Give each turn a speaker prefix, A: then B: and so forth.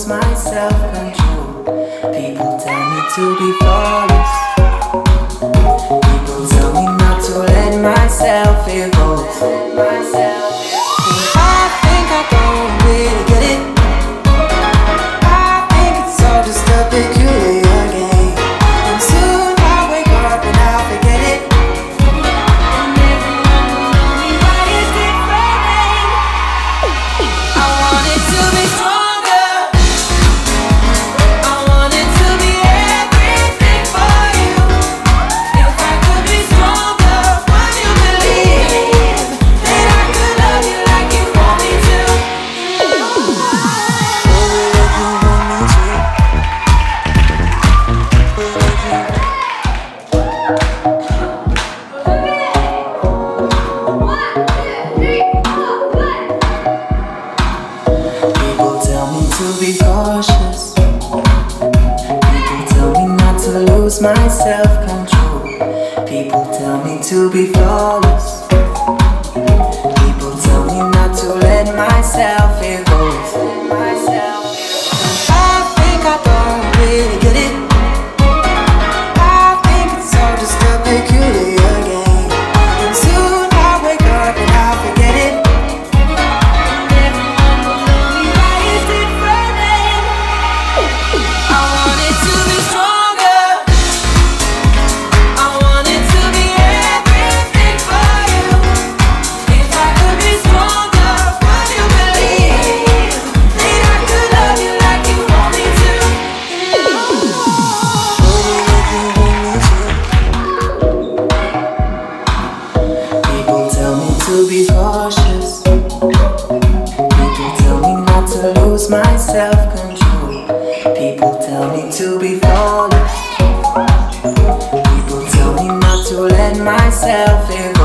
A: my self-control. People tell me to be flawless. People tell me not to let myself evolve. I think I don't really get it. I think it's all just a peculiar game. And soon I'll wake up and I'll forget it. And everyone will know me by a different name. I want it to be stronger. I want it to be everything for you. If I could be stronger, would you believe that I could love you like you want me to? People tell me to be cautious. People tell me not to lose my self-control. People tell me to be flawless. People tell me not to let myself evolve. I think I don't really get it. I think it's all just a peculiar game. And soon I'll wake up and I'll forget it. And everyone will know me by a different name. I want it to be stronger. I want it to be everything for you. If I could be stronger, would you believe that I could love you like you want me to? People tell me to be cautious. People tell me not to lose my self-control. People tell me to be flawless. People tell me not to let myself evolve.